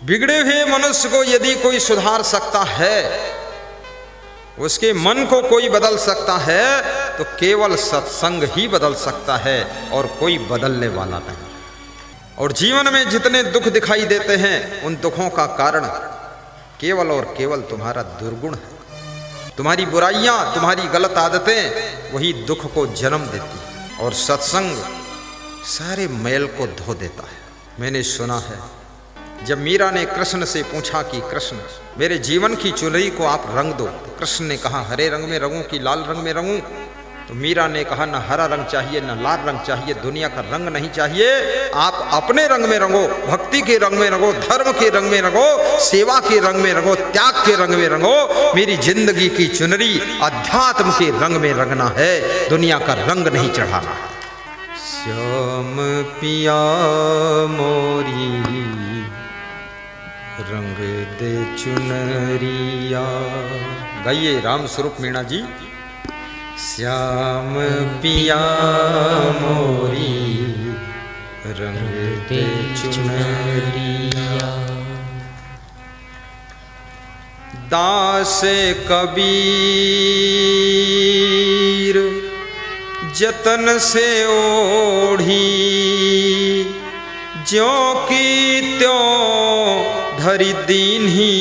बिगड़े हुए मनुष्य को यदि कोई सुधार सकता है, उसके मन को कोई बदल सकता है, तो केवल सत्संग ही बदल सकता है और कोई बदलने वाला नहीं। और जीवन में जितने दुख दिखाई देते हैं, उन दुखों का कारण केवल और केवल तुम्हारा दुर्गुण है। तुम्हारी बुराइयां, तुम्हारी गलत आदतें वही दुख को जन्म देती है। और सत्संग सारे मैल को धो देता है। मैंने सुना है, जब मीरा ने कृष्ण से पूछा कि कृष्ण, मेरे जीवन की चुनरी को आप रंग दो, तो कृष्ण ने कहा हरे रंग में रंगूं कि लाल रंग में रंगूं। तो मीरा ने कहा ना हरा रंग चाहिए, ना लाल रंग चाहिए, दुनिया का रंग नहीं चाहिए, आप अपने रंग में रंगो, भक्ति के रंग में रंगो, धर्म के रंग में रंगो, सेवा के रंग में रंगो, त्याग के रंग में रंगो। मेरी जिंदगी की चुनरी अध्यात्म के रंग में रंगना है, दुनिया का रंग नहीं चढ़ाना है। श्याम पिया मोरी रंग दे चुनरिया। गाइए राम स्वरूप मीणा जी। श्याम पिया मोरी रंग दे चुनरिया। दास कबीर जतन से ओढ़ी, ज्यों की त्यों धरी दीन्ही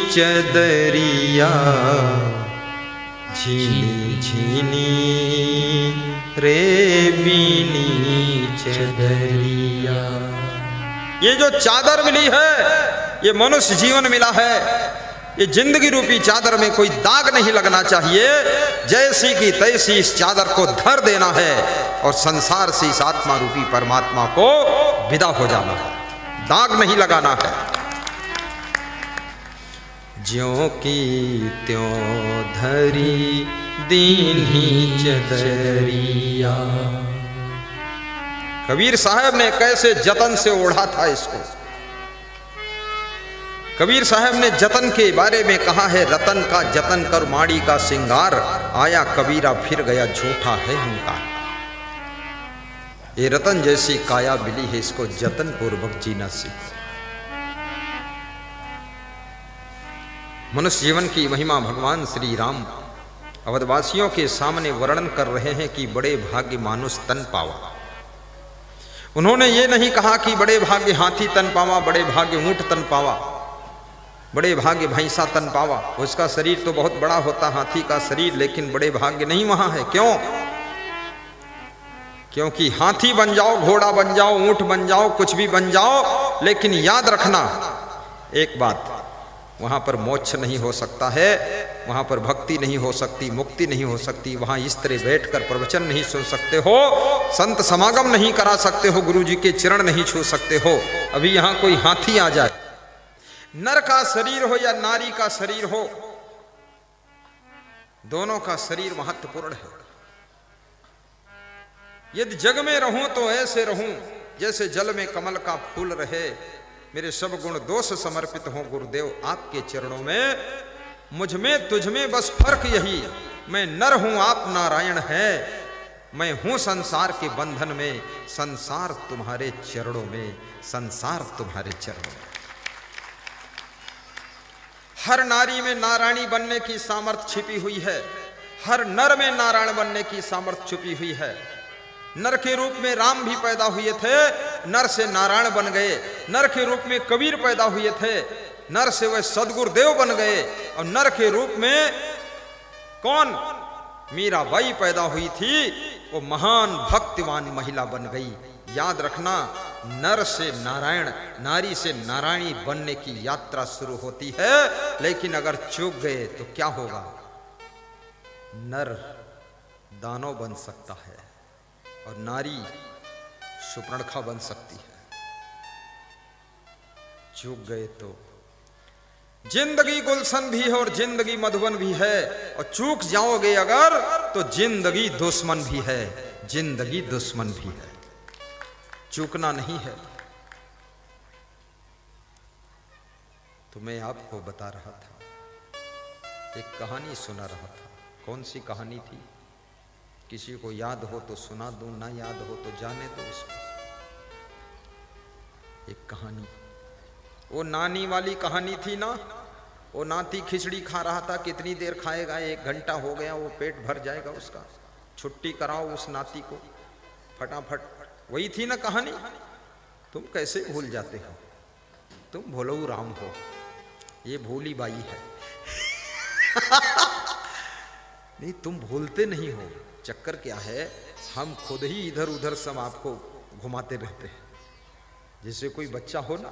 चदरिया। झीनी झीनी रे बीनी चदरिया। ये जो चादर मिली है, ये मनुष्य जीवन मिला है, ये जिंदगी रूपी चादर में कोई दाग नहीं लगना चाहिए। जैसी की तैसी इस चादर को धर देना है और संसार से इस आत्मा रूपी परमात्मा को विदा हो जाना है, दाग नहीं लगाना है। ज्यों की त्यों धरी दीन्ही चदरिया। कबीर साहब ने कैसे जतन से ओढ़ा था इसको। कबीर साहब ने जतन के बारे में कहा है, रतन का जतन कर माड़ी का सिंगार, आया कबीरा फिर गया झूठा है हंकार। ये रतन जैसी काया मिली है, इसको जतन पूर्वक जीना सीखो। मनुष्य जीवन की महिमा भगवान श्री राम अवधवासियों के सामने वर्णन कर रहे हैं कि बड़े भाग्य मानुष तन पावा। उन्होंने ये नहीं कहा कि बड़े भाग्य हाथी तन पावा, बड़े भाग्य ऊंट तन पावा, बड़े भाग्य भैंसा तन पावा। उसका शरीर तो बहुत बड़ा होता हाथी का शरीर, लेकिन बड़े भाग्य नहीं वहां है। क्यों? क्योंकि हाथी बन जाओ, घोड़ा बन जाओ, ऊंट बन जाओ, कुछ भी बन जाओ, लेकिन याद रखना एक बात, वहां पर मोक्ष नहीं हो सकता है, वहां पर भक्ति नहीं हो सकती, मुक्ति नहीं हो सकती। वहां इस तरह बैठकर प्रवचन नहीं सुन सकते हो, संत समागम नहीं करा सकते हो, गुरु जी के चरण नहीं छू सकते हो। अभी यहां कोई हाथी आ जाए, नर का शरीर हो या नारी का शरीर हो, दोनों का शरीर महत्वपूर्ण है। यदि जग में रहूं तो ऐसे रहूं जैसे जल में कमल का फूल रहे, मेरे सब गुण दोष समर्पित हों गुरुदेव आपके चरणों में। मुझ में तुझ में बस फर्क यही, मैं नर हूं आप नारायण हैं, मैं हूं संसार के बंधन में, संसार तुम्हारे चरणों में, संसार तुम्हारे चरणों में। हर नारी में नारायणी बनने की सामर्थ्य छिपी हुई है, हर नर में नारायण बनने की सामर्थ्य छुपी हुई है। नर के रूप में राम भी पैदा हुए थे, नर से नारायण बन गए। नर के रूप में कबीर पैदा हुए थे, नर से वह सदगुरुदेव बन गए। और नर के रूप में कौन? मीराबाई पैदा हुई थी, वो महान भक्तिवान महिला बन गई। याद रखना, नर से नारायण, नारी से नारायणी बनने की यात्रा शुरू होती है, लेकिन अगर चूक गए तो क्या होगा? नर दानव बन सकता है और नारी सुपर्णखा बन सकती है। चूक गए तो जिंदगी गुलशन भी है और जिंदगी मधुबन भी है, और चूक जाओगे अगर तो जिंदगी दुश्मन भी है, जिंदगी दुश्मन भी है। चूकना नहीं है। तो मैं आपको बता रहा था, एक कहानी सुना रहा था। कौन सी कहानी थी? किसी को याद हो तो सुना दूं, ना याद हो तो जाने दो उसको। एक कहानी, वो नानी वाली कहानी थी ना, वो नाती खिचड़ी खा रहा था, कितनी देर खाएगा, 1 घंटा हो गया, वो पेट भर जाएगा उसका, छुट्टी कराओ उस नाती को फटाफट। वही थी ना कहानी। तुम कैसे भूल जाते हो? तुम भोलऊ राम हो, ये भोली बाई है। नहीं, तुम भूलते नहीं हो। चक्कर क्या है, हम खुद ही इधर उधर सब आपको घुमाते रहते हैं। जैसे कोई बच्चा हो ना,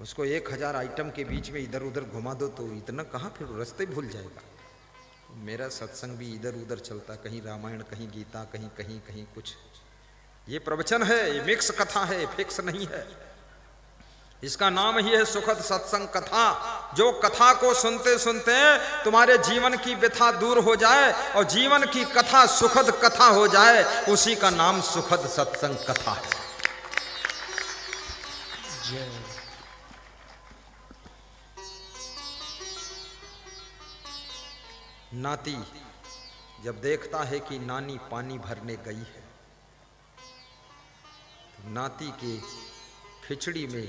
उसको 1000 आइटम के बीच में इधर उधर घुमा दो तो इतना कहाँ फिर रास्ते भूल जाएगा। मेरा सत्संग भी इधर उधर चलता, कहीं रामायण, कहीं गीता, कहीं कहीं कहीं कुछ। ये प्रवचन है, ये मिक्स कथा है, फिक्स नहीं है। इसका नाम ही है सुखद सत्संग कथा। जो कथा को सुनते सुनते तुम्हारे जीवन की व्यथा दूर हो जाए और जीवन की कथा सुखद कथा हो जाए, उसी का नाम सुखद सत्संग कथा है। नाती जब देखता है कि नानी पानी भरने गई है, तो नाती के खिचड़ी में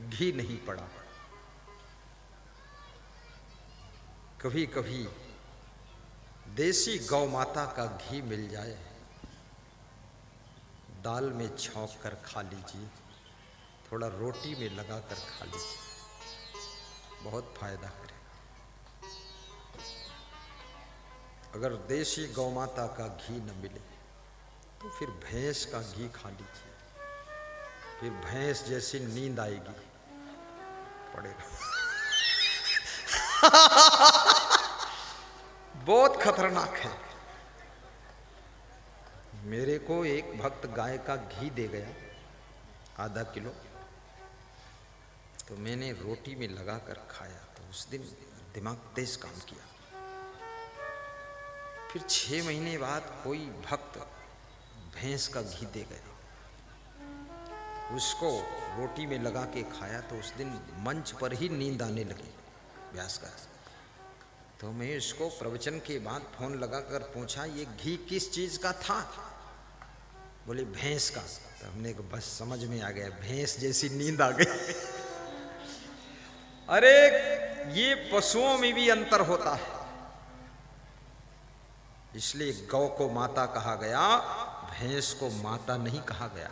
घी नहीं पड़ा। कभी कभी देसी गौ माता का घी मिल जाए, दाल में छौंक कर खा लीजिए, थोड़ा रोटी में लगा कर खा लीजिए, बहुत फायदा करे। अगर देसी गौ माता का घी न मिले तो फिर भैंस का घी खा लीजिए, फिर भैंस जैसी नींद आएगी पड़ेगा। बहुत खतरनाक है। मेरे को एक भक्त गाय का घी दे गया आधा किलो, तो मैंने रोटी में लगाकर खाया, तो उस दिन दिमाग तेज काम किया। फिर 6 महीने बाद कोई भक्त भैंस का घी दे गया, उसको रोटी में लगा के खाया, तो उस दिन मंच पर ही नींद आने लगी व्यास का। तो मैं इसको प्रवचन के बाद फोन लगाकर पूछा, ये घी किस चीज का था? बोले भैंस का। तो हमने को बस समझ में आ गया, भैंस जैसी नींद आ गई। अरे ये पशुओं में भी अंतर होता है, इसलिए गौ को माता कहा गया, भैंस को माता नहीं कहा गया।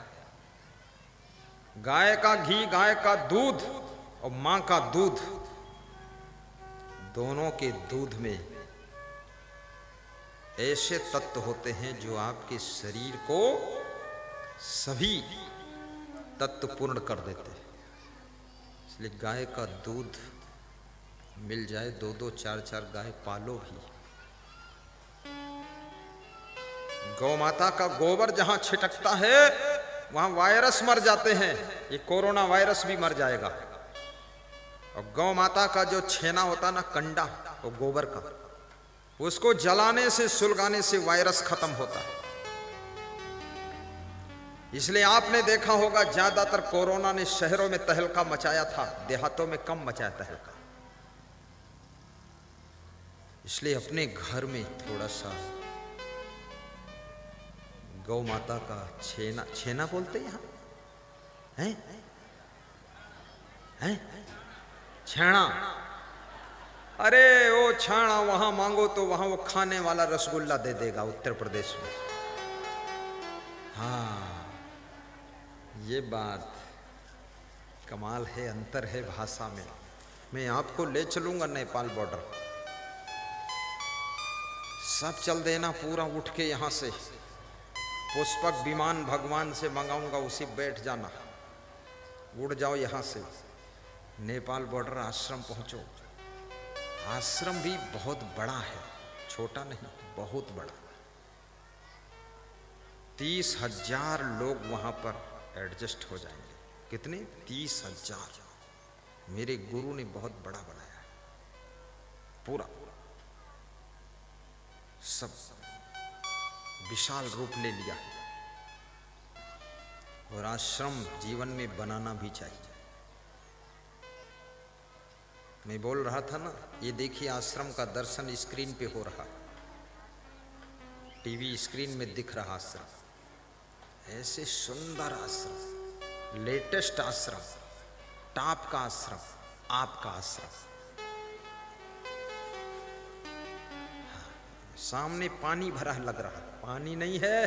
गाय का घी, गाय का दूध और मां का दूध, दोनों के दूध में ऐसे तत्व होते हैं जो आपके शरीर को सभी तत्व पूर्ण कर देते हैं। इसलिए गाय का दूध मिल जाए, 2-2, 4-4 गाय पालो भी। गौ माता का गोबर जहां छिटकता है वहां वायरस मर जाते हैं, ये कोरोना वायरस भी मर जाएगा। और गौ माता का जो छेना होता ना, कंडा, वो गोबर का, उसको जलाने से, सुलगाने से वायरस खत्म होता है। इसलिए आपने देखा होगा ज्यादातर कोरोना ने शहरों में तहलका मचाया था, देहातों में कम मचाया तहलका। इसलिए अपने घर में थोड़ा सा गौ माता का छेना, छेना बोलते यहाँ हैं, हैं? छेना। अरे वो छाना वहां मांगो तो वहां वो खाने वाला रसगुल्ला दे देगा उत्तर प्रदेश में। हाँ, ये बात कमाल है, अंतर है भाषा में। मैं आपको ले चलूंगा नेपाल बॉर्डर, सब चल देना पूरा उठ के यहां से, पुष्पक विमान भगवान से मंगाऊंगा, उसी बैठ जाना, उड़ जाओ यहां से, नेपाल बॉर्डर आश्रम पहुंचो। आश्रम भी बहुत बड़ा है, छोटा नहीं, बहुत बड़ा। 30,000 लोग वहां पर एडजस्ट हो जाएंगे। कितने? 30,000। मेरे गुरु ने बहुत बड़ा बनाया है, पूरा सब विशाल रूप ले लिया है। और आश्रम जीवन में बनाना भी चाहिए। मैं बोल रहा था ना, ये देखिए आश्रम का दर्शन स्क्रीन पे हो रहा, टीवी स्क्रीन में दिख रहा आश्रम। ऐसे सुंदर आश्रम, लेटेस्ट आश्रम, टाप का आश्रम, आपका आश्रम। सामने पानी भरा लग रहा, पानी नहीं है,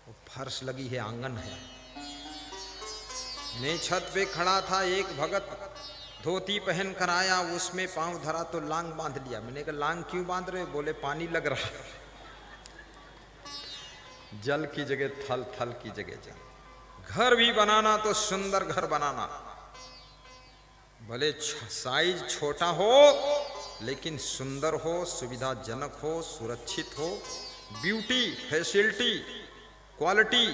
वो फर्श लगी है, आंगन है। मैं छत पे खड़ा था, एक भगत धोती पहन कर आया, उसमें पांव धरा तो लांग बांध लिया। मैंने कहा लांग क्यों बांध रहे? बोले पानी लग रहा। जल की जगह थल, थल की जगह जल। घर भी बनाना तो सुंदर घर बनाना, भले साइज छोटा हो लेकिन सुंदर हो, सुविधाजनक हो, सुरक्षित हो, ब्यूटी, फैसिलिटी, क्वालिटी,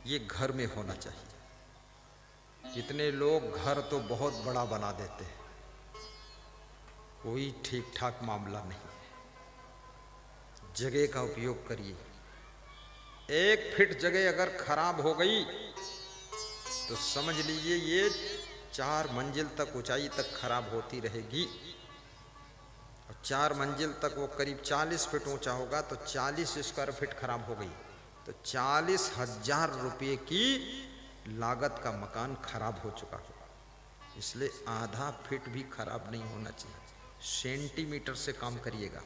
ये घर में होना चाहिए। कितने लोग घर तो बहुत बड़ा बना देते हैं, कोई ठीक ठाक मामला नहीं। जगह का उपयोग करिए। 1 फीट जगह अगर खराब हो गई तो समझ लीजिए ये 4 मंजिल तक ऊंचाई तक खराब होती रहेगी। और 4 मंजिल तक वो करीब 40 फीट ऊंचा होगा, तो 40 स्क्वायर फीट खराब हो गई तो 40,000 रुपये की लागत का मकान खराब हो चुका होगा। इसलिए आधा फीट भी खराब नहीं होना चाहिए, सेंटीमीटर से काम करिएगा।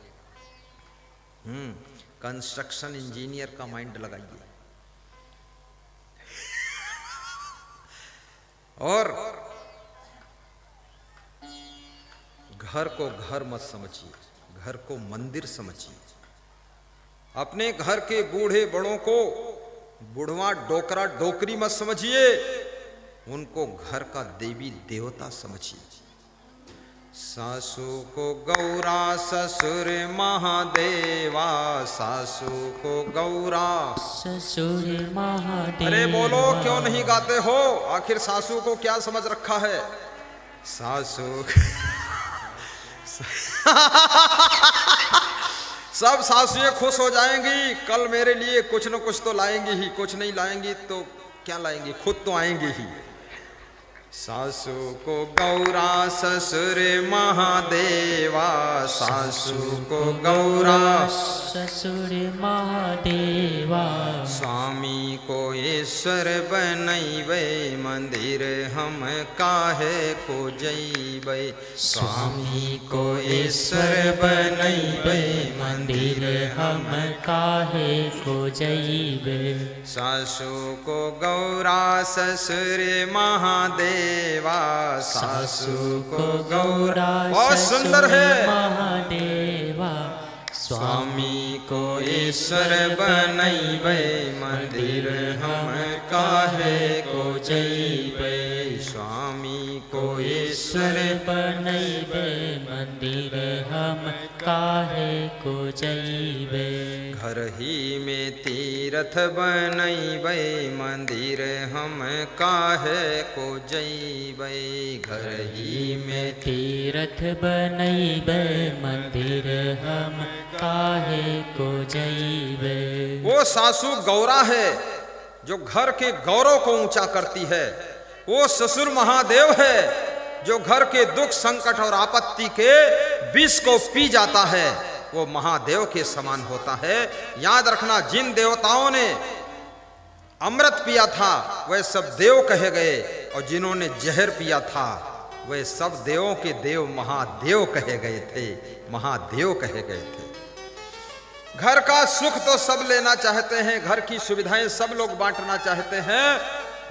कंस्ट्रक्शन इंजीनियर का माइंड लगाइए। और घर को घर मत समझिए, घर को मंदिर समझिए। अपने घर के बूढ़े बड़ों को बुढ़वा डोकरा डोकरी मत समझिए, उनको घर का देवी देवता समझिए। सासू को गौरा ससुर महादेवा, सासू को गौरा ससुर महादेवा। अरे बोलो क्यों नहीं गाते हो? आखिर सासू को क्या समझ रखा है? सासू सब सासुएं खुश हो जाएंगी, कल मेरे लिए कुछ न कुछ तो लाएंगी ही, कुछ नहीं लाएंगी तो क्या लाएंगी, खुद तो आएंगी ही। सासू को गौरा ससुर महादेवा, सासू को गौरा ससुर महादेवा। स्वामी को ईश्वर बनैबै, मंदिर हम काहे को जैबै। स्वामी को ईश्वर बनैबै, मंदिर हम काहे को जैबै। सासू को गौरा ससुर महादेवा, सासू को गौरा बहुत सुंदर है महादेवा। स्वामी को ईश्वर बनैबै, मंदिर हम काहे को जैबै। स्वामी को ईश्वर बनैबै, मंदिर हम काहे को जैबै। घर ही में तीर्थ बनैबै, मंदिर हम काहे को जैबै। घर ही में तीर्थ बनैबै, मंदिर हम काहे को जैबै। वो सासू गौरा है जो घर के गौरव को ऊंचा करती है। वो ससुर महादेव है जो घर के दुख संकट और आपत्ति के विष को पी जाता है। वो महादेव के समान होता है। याद रखना, जिन देवताओं ने अमृत पिया था वह सब देव कहे गए, और जिन्होंने जहर पिया था वह सब देवों के देव महादेव कहे गए थे, महादेव कहे गए थे। घर का सुख तो सब लेना चाहते हैं, घर की सुविधाएं सब लोग बांटना चाहते हैं,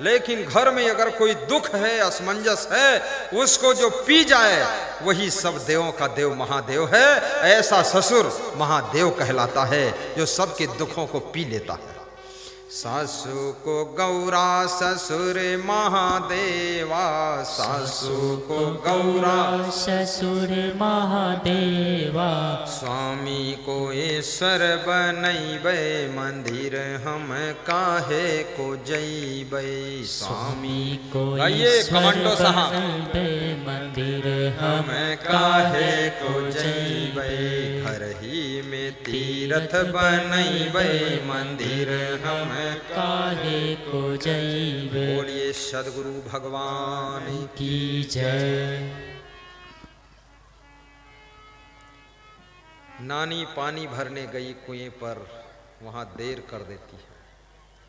लेकिन घर में अगर कोई दुख है, असमंजस है, उसको जो पी जाए वही सब देवों का देव महादेव है। ऐसा ससुर महादेव कहलाता है जो सबके दुखों को पी लेता है। सासू को गौरा ससुर महादेवा, सासू को गौरा ससुर महादेवा। स्वामी को ईश्वर बनैबै, मंदिर हम काहे को जैबै। स्वामी को गाइए ईश्वर कमांडो साहब, बनैबै, मंदिर हम काहे को जैबै। घर ही में तीर्थ बनैबै, मंदिर हम काहे को जैबै। बोलिए सद्गुरु भगवान की जय। नानी पानी भरने गई कुएं पर, वहां देर कर देती है।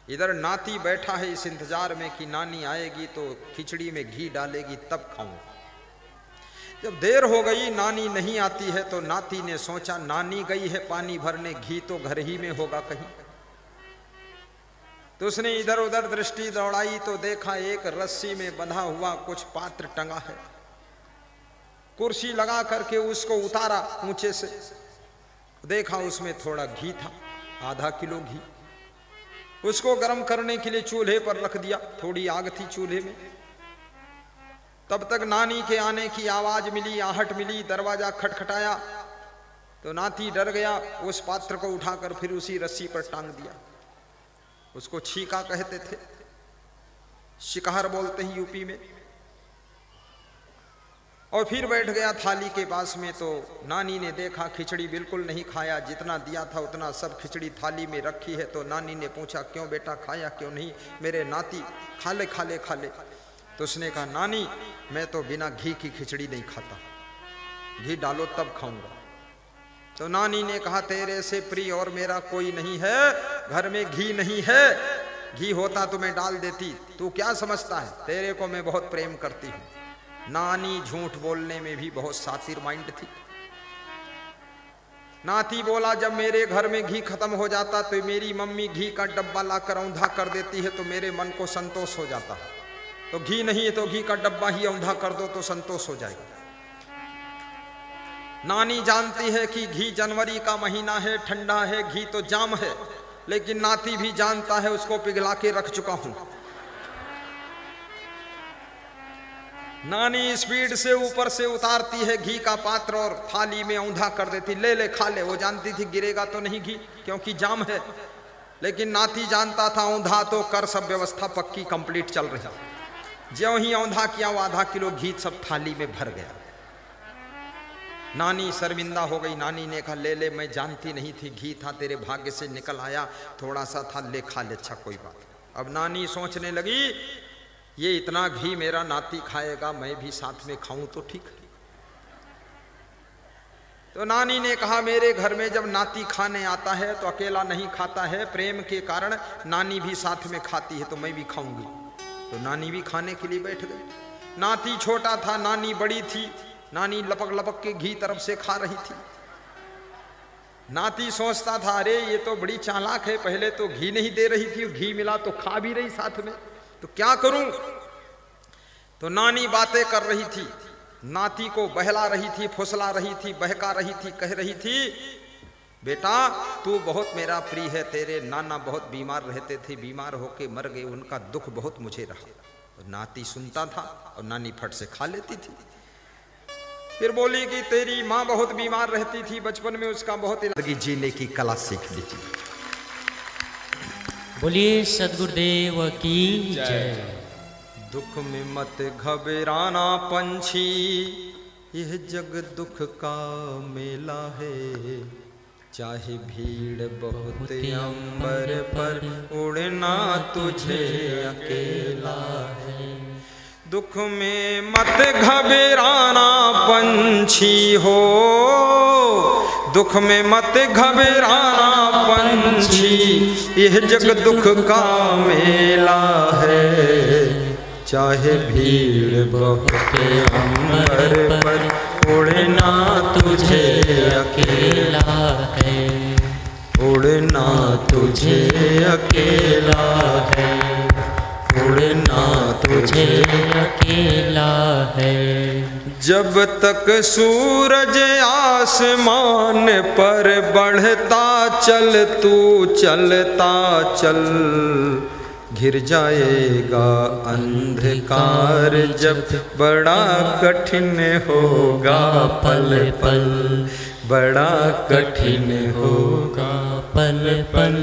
इधर नाती बैठा है इस इंतजार में कि नानी आएगी तो खिचड़ी में घी डालेगी तब खाऊंगा। जब देर हो गई नानी नहीं आती है तो नाती ने सोचा नानी गई है पानी भरने, घी तो घर ही में होगा कहीं। तो उसने इधर उधर दृष्टि दौड़ाई तो देखा एक रस्सी में बंधा हुआ कुछ पात्र टंगा है। कुर्सी लगा करके उसको उतारा ऊंचे से, देखा उसमें थोड़ा घी था, आधा किलो घी। उसको गर्म करने के लिए चूल्हे पर रख दिया, थोड़ी आग थी चूल्हे में। तब तक नानी के आने की आवाज मिली, आहट मिली, दरवाजा खटखटाया तो नाती डर गया। उस पात्र को उठाकर फिर उसी रस्सी पर टांग दिया। उसको छीका कहते थे, शिकार बोलते हैं यूपी में। और फिर बैठ गया थाली के पास में। तो नानी ने देखा खिचड़ी बिल्कुल नहीं खाया, जितना दिया था उतना सब खिचड़ी थाली में रखी है। तो नानी ने पूछा क्यों बेटा खाया क्यों नहीं? मेरे नाती खा ले खा ले खा ले। तो उसने कहा नानी मैं तो बिना घी की खिचड़ी नहीं खाता, घी डालो तब खाऊंगा। तो नानी ने कहा तेरे से प्रिय और मेरा कोई नहीं है, घर में घी नहीं है, घी होता तो मैं डाल देती, तू क्या समझता है, तेरे को मैं बहुत प्रेम करती हूं। नानी झूठ बोलने में भी बहुत सातिर माइंड थी। नाती बोला जब मेरे घर में घी खत्म हो जाता तो मेरी मम्मी घी का डब्बा लाकर औंधा कर देती है तो मेरे मन को संतोष हो जाता। तो घी नहीं है तो घी का डब्बा ही औंधा कर दो तो संतोष हो जाएगा। नानी जानती है कि घी जनवरी का महीना है, ठंडा है, घी तो जाम है, लेकिन नाती भी जानता है उसको पिघला के रख चुका हूं। नानी स्पीड से ऊपर से उतारती है घी का पात्र और थाली में औंधा कर देती, ले ले खा ले। वो जानती थी गिरेगा तो नहीं घी क्योंकि जाम है, लेकिन नाती जानता था औंधा तो कर, सब व्यवस्था पक्की कंप्लीट चल रही। ज्यों ही औंधा किया वो आधा किलो घी सब थाली में भर गया। नानी शर्मिंदा हो गई। नानी ने कहा ले ले, मैं जानती नहीं थी, घी था तेरे भाग्य से निकल आया, थोड़ा सा था, ले खा ले, अच्छा कोई बात। अब नानी सोचने लगी ये इतना घी मेरा नाती खाएगा, मैं भी साथ में खाऊं तो ठीक है। तो नानी ने कहा मेरे घर में जब नाती खाने आता है तो अकेला नहीं खाता है, प्रेम के कारण नानी भी साथ में खाती है तो मैं भी खाऊंगी। तो नानी भी खाने के लिए बैठ गई। नाती छोटा था, नानी बड़ी थी। नानी लपक लपक के घी तरफ से खा रही थी। नाती सोचता था अरे ये तो बड़ी चालाक है, पहले तो घी नहीं दे रही थी, घी मिला तो खा भी रही साथ में, तो क्या करूं। तो नानी बातें कर रही थी, नाती को बहला रही थी, फुसला रही थी, बहका रही थी, कह रही थी बेटा तू बहुत मेरा प्रिय है, तेरे नाना बहुत बीमार रहते थे, बीमार होके मर गए, उनका दुख बहुत मुझे रहा। और नाती सुनता था और नानी फट से खा लेती थी। फिर बोली कि तेरी माँ बहुत बीमार रहती थी, बचपन में उसका बहुत जिंदगी जीने की कला सीख लीजिए। बोलिए सद्गुरुदेव की जय। दुख में मत घबराना पंछी, यह जग दुख का मेला है, चाहे भीड़ बहुत अंबर पर उड़ना तुझे अकेला है। दुख में मत घबराना पंछी हो, दुख में मत घबराना पंछी, यह जग दुख का मेला है, चाहे भीड़ बहुत अंबर पर उड़ना तुझे अकेला है, उड़ना तुझे अकेला है, उड़ना तुझे अकेला है। जब तक सूरज आसमान पर बढ़ता चल, तू चलता चल, घिर जाएगा अंधकार जब बड़ा कठिन होगा पल पल, बड़ा कठिन होगा पल पल।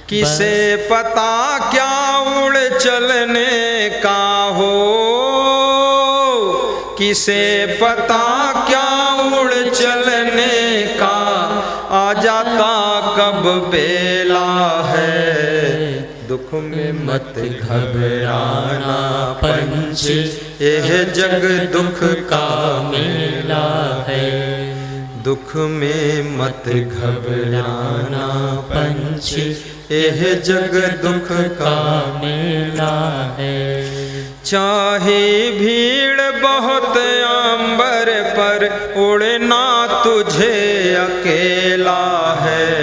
किसे पता क्या उड़ चलने का हो, किसे पता क्या उड़ चलने का, आ जाता कब बेला है। दुख में मत घबराना पंछी, यह जग दुख का मेला है, दुख में मत घबराना पंछी, यह जग दुख का मेला है। चाहे भीड़ बहुत अंबर पर, उड़ना तुझे अकेला है,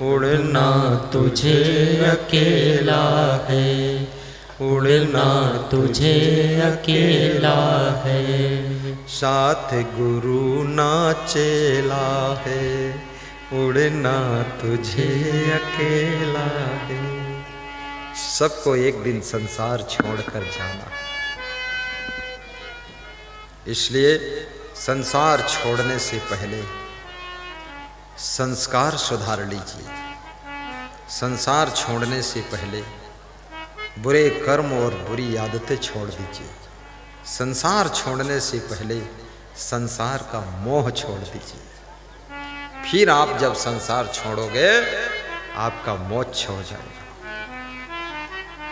उड़ना तुझे अकेला है, उड़ना तुझे अकेला है। साथ गुरु ना चेला है, उड़ना तुझे अकेला है। सबको एक दिन संसार छोड़कर जाना, इसलिए संसार छोड़ने से पहले संस्कार सुधार लीजिए। संसार छोड़ने से पहले बुरे कर्म और बुरी आदतें छोड़ दीजिए। संसार छोड़ने से पहले संसार का मोह छोड़ दीजिए। फिर आप जब संसार छोड़ोगे आपका मोक्ष हो जाएगा।